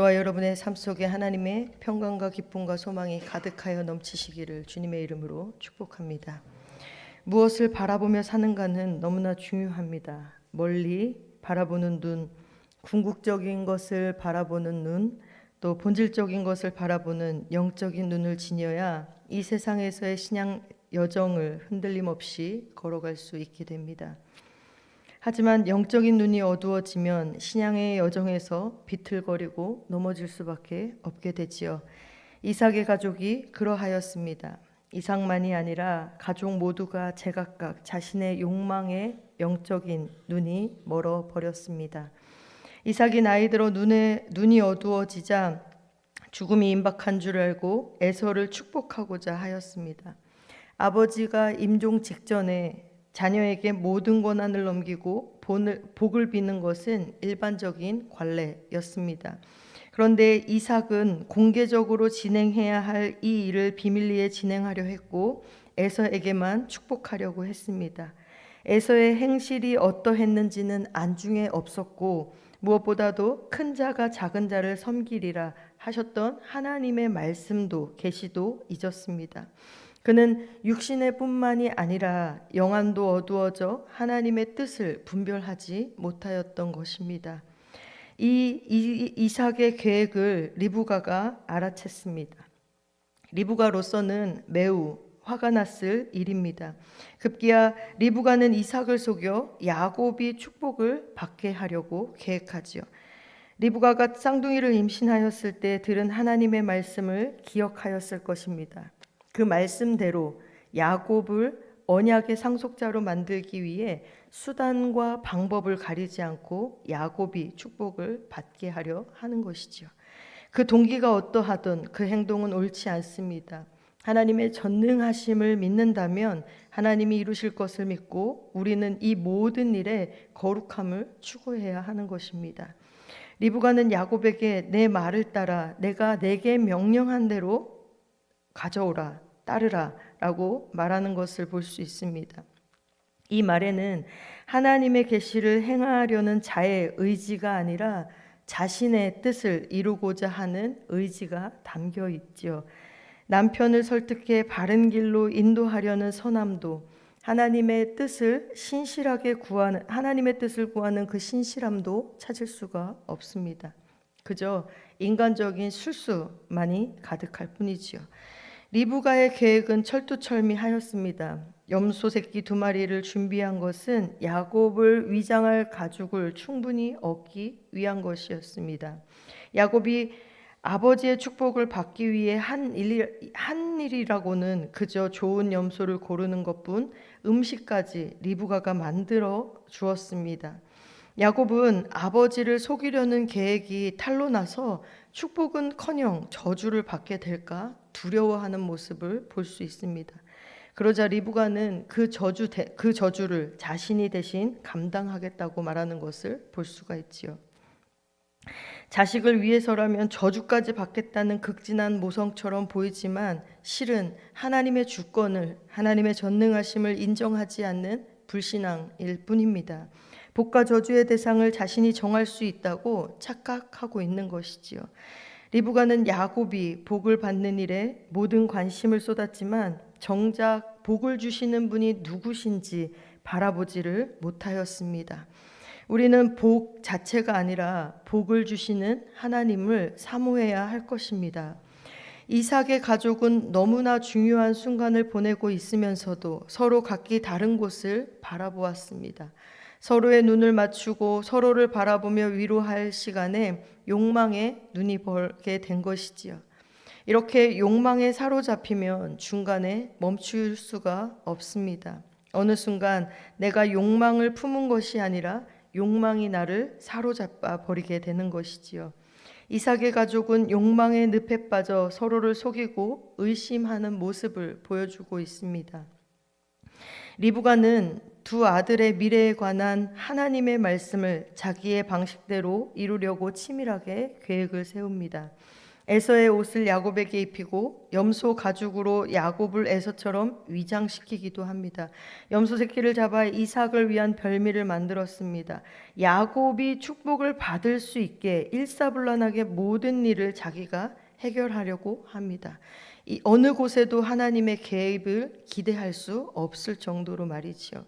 저와 여러분의 삶 속에 하나님의 평강과 기쁨과 소망이 가득하여 넘치시기를 주님의 이름으로 축복합니다. 무엇을 바라보며 사는가는 너무나 중요합니다. 멀리 바라보는 눈, 궁극적인 것을 바라보는 눈, 또 본질적인 것을 바라보는 영적인 눈을 지녀야 이 세상에서의 신앙 여정을 흔들림 없이 걸어갈 수 있게 됩니다. 하지만 영적인 눈이 어두워지면 신앙의 여정에서 비틀거리고 넘어질 수밖에 없게 되지요. 이삭의 가족이 그러하였습니다. 이삭만이 아니라 가족 모두가 제각각 자신의 욕망에 영적인 눈이 멀어 버렸습니다. 이삭이 나이 들어 눈이 어두워지자 죽음이 임박한 줄 알고 에서를 축복하고자 하였습니다. 아버지가 임종 직전에 자녀에게 모든 권한을 넘기고 복을 비는 것은 일반적인 관례였습니다. 그런데 이삭은 공개적으로 진행해야 할 이 일을 비밀리에 진행하려 했고 에서에게만 축복하려고 했습니다. 에서의 행실이 어떠했는지는 안중에 없었고 무엇보다도 큰 자가 작은 자를 섬기리라 하셨던 하나님의 말씀도 계시도 잊었습니다. 그는 육신의 뿐만이 아니라 영안도 어두워져 하나님의 뜻을 분별하지 못하였던 것입니다. 이삭의 계획을 리브가가 알아챘습니다. 리브가로서는 매우 화가 났을 일입니다. 급기야 리브가는 이삭을 속여 야곱이 축복을 받게 하려고 계획하지요. 리브가가 쌍둥이를 임신하였을 때 들은 하나님의 말씀을 기억하였을 것입니다. 그 말씀대로 야곱을 언약의 상속자로 만들기 위해 수단과 방법을 가리지 않고 야곱이 축복을 받게 하려 하는 것이지요. 그 동기가 어떠하든 그 행동은 옳지 않습니다. 하나님의 전능하심을 믿는다면 하나님이 이루실 것을 믿고 우리는 이 모든 일에 거룩함을 추구해야 하는 것입니다. 리브가는 야곱에게 내 말을 따라 내가 내게 명령한 대로 가져오라, 따르라 라고 말하는 것을 볼 수 있습니다. 이 말에는 하나님의 계시를 행하려는 자의 의지가 아니라 자신의 뜻을 이루고자 하는 의지가 담겨 있죠. 남편을 설득해 바른 길로 인도하려는 선함도 하나님의 뜻을 구하는 그 신실함도 찾을 수가 없습니다. 그저 인간적인 실수만이 가득할 뿐이지요. 리브가의 계획은 철두철미하였습니다. 염소 새끼 2마리를 준비한 것은 야곱을 위장할 가죽을 충분히 얻기 위한 것이었습니다. 야곱이 아버지의 축복을 받기 위해 한 일이라고는 그저 좋은 염소를 고르는 것뿐 음식까지 리브가가 만들어 주었습니다. 야곱은 아버지를 속이려는 계획이 탈로 나서 축복은커녕 저주를 받게 될까 두려워하는 모습을 볼 수 있습니다. 그러자 리브가는 그 저주를 자신이 대신 감당하겠다고 말하는 것을 볼 수가 있지요. 자식을 위해서라면 저주까지 받겠다는 극진한 모성처럼 보이지만 실은 하나님의 주권을, 하나님의 전능하심을 인정하지 않는 불신앙일 뿐입니다. 복과 저주의 대상을 자신이 정할 수 있다고 착각하고 있는 것이지요. 리브가는 야곱이 복을 받는 일에 모든 관심을 쏟았지만 정작 복을 주시는 분이 누구신지 바라보지를 못하였습니다. 우리는 복 자체가 아니라 복을 주시는 하나님을 사모해야 할 것입니다. 이삭의 가족은 너무나 중요한 순간을 보내고 있으면서도 서로 각기 다른 곳을 바라보았습니다. 서로의 눈을 맞추고 서로를 바라보며 위로할 시간에 욕망에 눈이 벌게 된 것이지요. 이렇게 욕망에 사로잡히면 중간에 멈출 수가 없습니다. 어느 순간 내가 욕망을 품은 것이 아니라 욕망이 나를 사로잡아 버리게 되는 것이지요. 이삭의 가족은 욕망의 늪에 빠져 서로를 속이고 의심하는 모습을 보여주고 있습니다. 리브가는 두 아들의 미래에 관한 하나님의 말씀을 자기의 방식대로 이루려고 치밀하게 계획을 세웁니다. 에서의 옷을 야곱에게 입히고 염소 가죽으로 야곱을 에서처럼 위장시키기도 합니다. 염소 새끼를 잡아 이삭을 위한 별미를 만들었습니다. 야곱이 축복을 받을 수 있게 일사불란하게 모든 일을 자기가 해결하려고 합니다. 이 어느 곳에도 하나님의 개입을 기대할 수 없을 정도로 말이지요.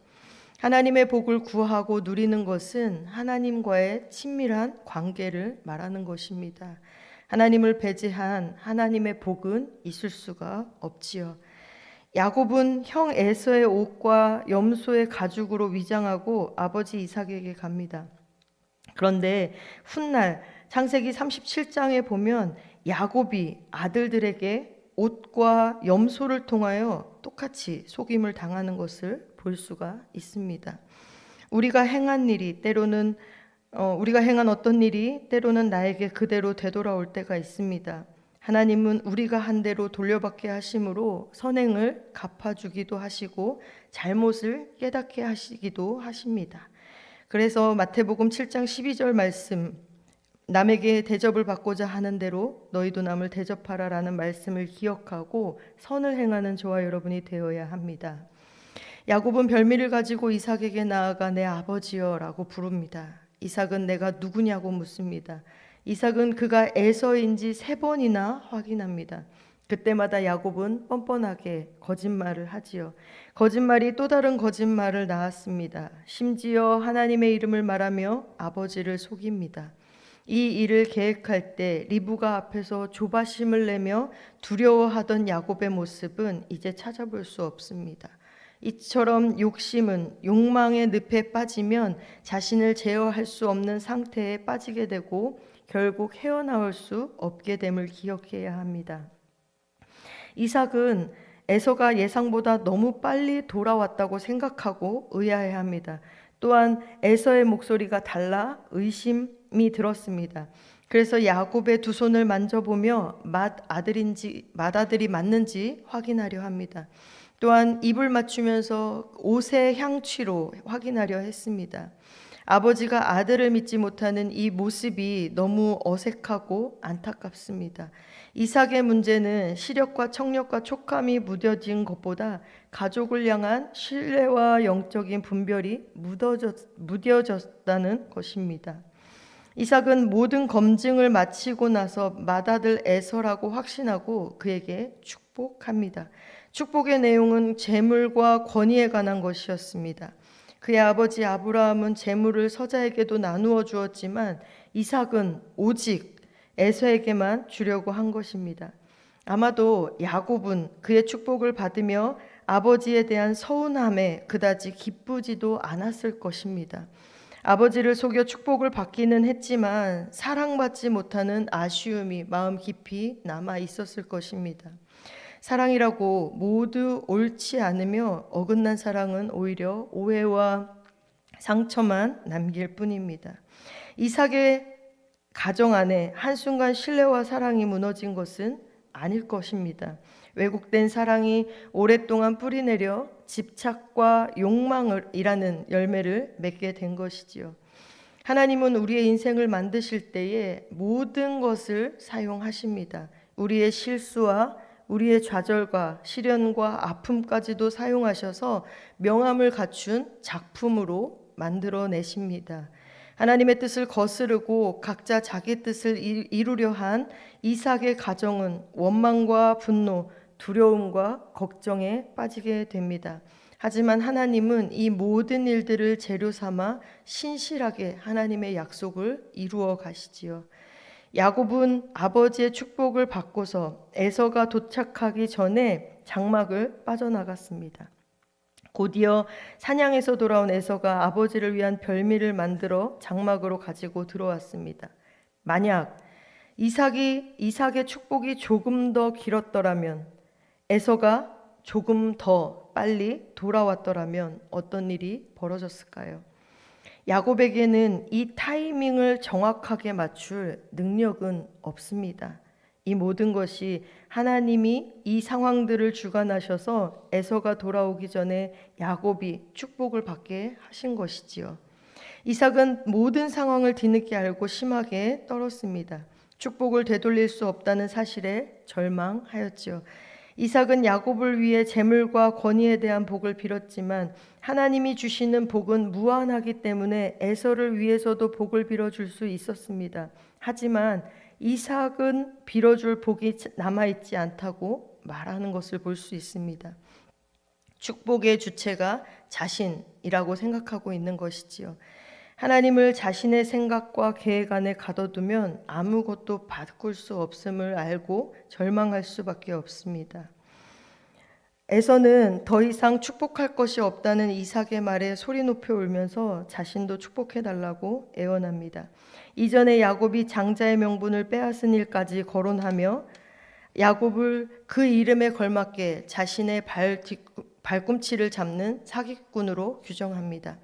하나님의 복을 구하고 누리는 것은 하나님과의 친밀한 관계를 말하는 것입니다. 하나님을 배제한 하나님의 복은 있을 수가 없지요. 야곱은 형 에서의 옷과 염소의 가죽으로 위장하고 아버지 이삭에게 갑니다. 그런데 훗날 창세기 37장에 보면 야곱이 아들들에게 옷과 염소를 통하여 똑같이 속임을 당하는 것을 볼 수가 있습니다. 우리가 행한 어떤 일이 때로는 나에게 그대로 되돌아올 때가 있습니다. 하나님은 우리가 한 대로 돌려받게 하심으로 선행을 갚아주기도 하시고 잘못을 깨닫게 하시기도 하십니다. 그래서 마태복음 7장 12절 말씀, 남에게 대접을 받고자 하는 대로 너희도 남을 대접하라 라는 말씀을 기억하고 선을 행하는 저와 여러분이 되어야 합니다. 야곱은 별미를 가지고 이삭에게 나아가 내 아버지여 라고 부릅니다. 이삭은 내가 누구냐고 묻습니다. 이삭은 그가 에서인지 3번이나 확인합니다. 그때마다 야곱은 뻔뻔하게 거짓말을 하지요. 거짓말이 또 다른 거짓말을 낳았습니다. 심지어 하나님의 이름을 말하며 아버지를 속입니다. 이 일을 계획할 때 리브가 앞에서 조바심을 내며 두려워하던 야곱의 모습은 이제 찾아볼 수 없습니다. 이처럼 욕심은 욕망의 늪에 빠지면 자신을 제어할 수 없는 상태에 빠지게 되고 결국 헤어나올 수 없게 됨을 기억해야 합니다. 이삭은 에서가 예상보다 너무 빨리 돌아왔다고 생각하고 의아해합니다. 또한 에서의 목소리가 달라 의심이 들었습니다. 그래서 야곱의 두 손을 만져보며 맏아들이 맞는지 확인하려 합니다. 또한 입을 맞추면서 옷의 향취로 확인하려 했습니다. 아버지가 아들을 믿지 못하는 이 모습이 너무 어색하고 안타깝습니다. 이삭의 문제는 시력과 청력과 촉감이 무뎌진 것보다 가족을 향한 신뢰와 영적인 분별이 무뎌졌다는 것입니다. 이삭은 모든 검증을 마치고 나서 맏아들 에서라고 확신하고 그에게 축복합니다. 축복의 내용은 재물과 권위에 관한 것이었습니다. 그의 아버지 아브라함은 재물을 서자에게도 나누어 주었지만 이삭은 오직 에서에게만 주려고 한 것입니다. 아마도 야곱은 그의 축복을 받으며 아버지에 대한 서운함에 그다지 기쁘지도 않았을 것입니다. 아버지를 속여 축복을 받기는 했지만 사랑받지 못하는 아쉬움이 마음 깊이 남아 있었을 것입니다. 사랑이라고 모두 옳지 않으며 어긋난 사랑은 오히려 오해와 상처만 남길 뿐입니다. 이삭의 가정 안에 한순간 신뢰와 사랑이 무너진 것은 아닐 것입니다. 왜곡된 사랑이 오랫동안 뿌리내려 집착과 욕망이라는 열매를 맺게 된 것이지요. 하나님은 우리의 인생을 만드실 때에 모든 것을 사용하십니다. 우리의 실수와 우리의 좌절과 시련과 아픔까지도 사용하셔서 명암을 갖춘 작품으로 만들어내십니다. 하나님의 뜻을 거스르고 각자 자기 뜻을 이루려 한 이삭의 가정은 원망과 분노, 두려움과 걱정에 빠지게 됩니다. 하지만 하나님은 이 모든 일들을 재료 삼아 신실하게 하나님의 약속을 이루어 가시지요. 야곱은 아버지의 축복을 받고서 에서가 도착하기 전에 장막을 빠져나갔습니다. 곧이어 사냥에서 돌아온 에서가 아버지를 위한 별미를 만들어 장막으로 가지고 들어왔습니다. 만약 이삭의 축복이 조금 더 길었더라면, 에서가 조금 더 빨리 돌아왔더라면 어떤 일이 벌어졌을까요? 야곱에게는 이 타이밍을 정확하게 맞출 능력은 없습니다. 이 모든 것이 하나님이 이 상황들을 주관하셔서 에서가 돌아오기 전에 야곱이 축복을 받게 하신 것이지요. 이삭은 모든 상황을 뒤늦게 알고 심하게 떨었습니다. 축복을 되돌릴 수 없다는 사실에 절망하였지요. 이삭은 야곱을 위해 재물과 권위에 대한 복을 빌었지만 하나님이 주시는 복은 무한하기 때문에 에서를 위해서도 복을 빌어줄 수 있었습니다. 하지만 이삭은 빌어줄 복이 남아있지 않다고 말하는 것을 볼 수 있습니다. 축복의 주체가 자신이라고 생각하고 있는 것이지요. 하나님을 자신의 생각과 계획 안에 가둬두면 아무것도 바꿀 수 없음을 알고 절망할 수밖에 없습니다. 에서는 더 이상 축복할 것이 없다는 이삭의 말에 소리 높여 울면서 자신도 축복해달라고 애원합니다. 이전에 야곱이 장자의 명분을 빼앗은 일까지 거론하며 야곱을 그 이름에 걸맞게 자신의 발꿈치를 잡는 사기꾼으로 규정합니다.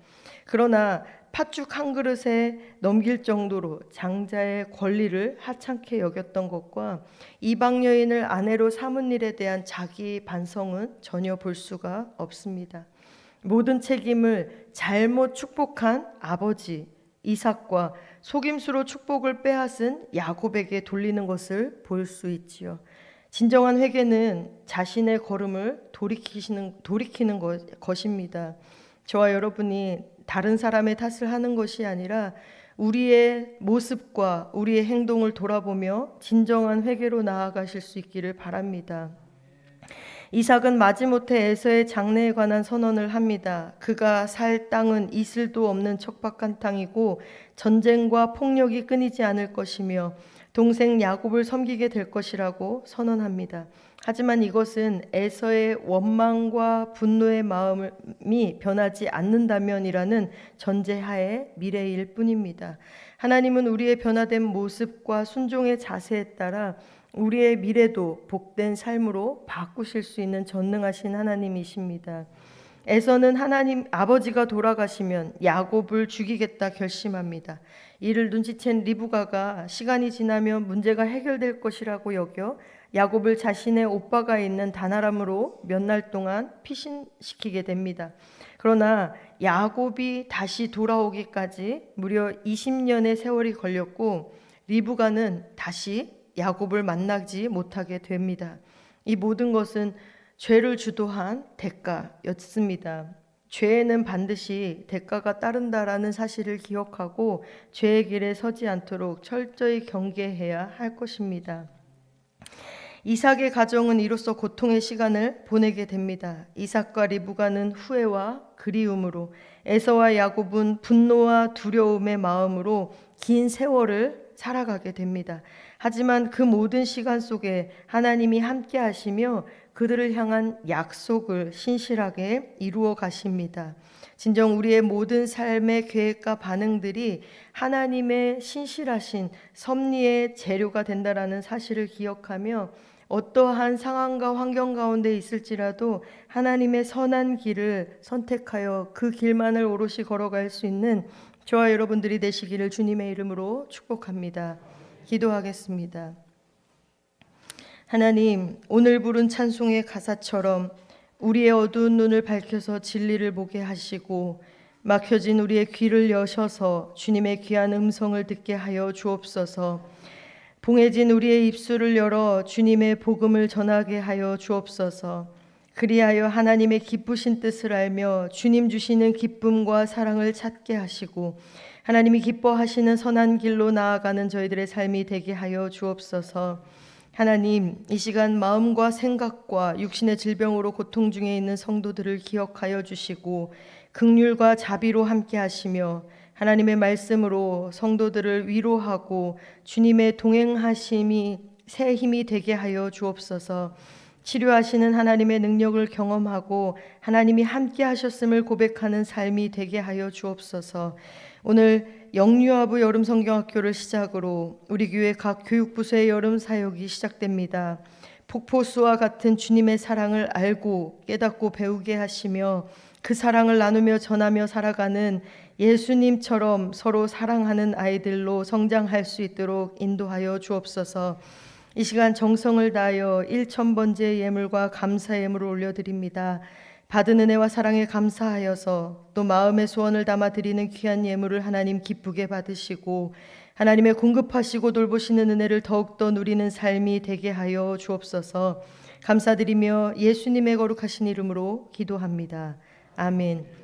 그러나 팥죽 한 그릇에 넘길 정도로 장자의 권리를 하찮게 여겼던 것과 이방 여인을 아내로 삼은 일에 대한 자기 반성은 전혀 볼 수가 없습니다. 모든 책임을 잘못 축복한 아버지 이삭과 속임수로 축복을 빼앗은 야곱에게 돌리는 것을 볼 수 있지요. 진정한 회개는 자신의 걸음을 돌이키는 것입니다. 저와 여러분이 다른 사람의 탓을 하는 것이 아니라 우리의 모습과 우리의 행동을 돌아보며 진정한 회개로 나아가실 수 있기를 바랍니다. 이삭은 마지못해 에서의 장래에 관한 선언을 합니다. 그가 살 땅은 이슬도 없는 척박한 땅이고 전쟁과 폭력이 끊이지 않을 것이며 동생 야곱을 섬기게 될 것이라고 선언합니다. 하지만 이것은 에서의 원망과 분노의 마음이 변하지 않는다면이라는 전제하에 미래일 뿐입니다. 하나님은 우리의 변화된 모습과 순종의 자세에 따라 우리의 미래도 복된 삶으로 바꾸실 수 있는 전능하신 하나님이십니다. 에서는 하나님 아버지가 돌아가시면 야곱을 죽이겠다 결심합니다. 이를 눈치챈 리브가가 시간이 지나면 문제가 해결될 것이라고 여겨 야곱을 자신의 오빠가 있는 다나람으로 몇 날 동안 피신시키게 됩니다. 그러나 야곱이 다시 돌아오기까지 무려 20년의 세월이 걸렸고 리브가는 다시 야곱을 만나지 못하게 됩니다. 이 모든 것은 죄를 주도한 대가였습니다. 죄에는 반드시 대가가 따른다라는 사실을 기억하고 죄의 길에 서지 않도록 철저히 경계해야 할 것입니다. 이삭의 가정은 이로써 고통의 시간을 보내게 됩니다. 이삭과 리브가는 후회와 그리움으로, 에서와 야곱은 분노와 두려움의 마음으로 긴 세월을 살아가게 됩니다. 하지만 그 모든 시간 속에 하나님이 함께 하시며 그들을 향한 약속을 신실하게 이루어 가십니다. 진정 우리의 모든 삶의 계획과 반응들이 하나님의 신실하신 섭리의 재료가 된다라는 사실을 기억하며 어떠한 상황과 환경 가운데 있을지라도 하나님의 선한 길을 선택하여 그 길만을 오롯이 걸어갈 수 있는 저와 여러분들이 되시기를 주님의 이름으로 축복합니다. 기도하겠습니다. 하나님, 오늘 부른 찬송의 가사처럼 우리의 어두운 눈을 밝혀서 진리를 보게 하시고 막혀진 우리의 귀를 여셔서 주님의 귀한 음성을 듣게 하여 주옵소서. 봉해진 우리의 입술을 열어 주님의 복음을 전하게 하여 주옵소서. 그리하여 하나님의 기쁘신 뜻을 알며 주님 주시는 기쁨과 사랑을 찾게 하시고 하나님이 기뻐하시는 선한 길로 나아가는 저희들의 삶이 되게 하여 주옵소서. 하나님, 이 시간 마음과 생각과 육신의 질병으로 고통 중에 있는 성도들을 기억하여 주시고 긍휼과 자비로 함께 하시며 하나님의 말씀으로 성도들을 위로하고 주님의 동행하심이 새 힘이 되게 하여 주옵소서. 치료하시는 하나님의 능력을 경험하고 하나님이 함께 하셨음을 고백하는 삶이 되게 하여 주옵소서. 오늘 영유아부 여름 성경학교를 시작으로 우리 교회 각 교육부서의 여름 사역이 시작됩니다. 폭포수와 같은 주님의 사랑을 알고 깨닫고 배우게 하시며 그 사랑을 나누며 전하며 살아가는 예수님처럼 서로 사랑하는 아이들로 성장할 수 있도록 인도하여 주옵소서. 이 시간 정성을 다하여 1,000번째 예물과 감사 예물을 올려드립니다. 받은 은혜와 사랑에 감사하여서 또 마음의 소원을 담아 드리는 귀한 예물을 하나님 기쁘게 받으시고 하나님의 공급하시고 돌보시는 은혜를 더욱더 누리는 삶이 되게 하여 주옵소서. 감사드리며 예수님의 거룩하신 이름으로 기도합니다. 아멘.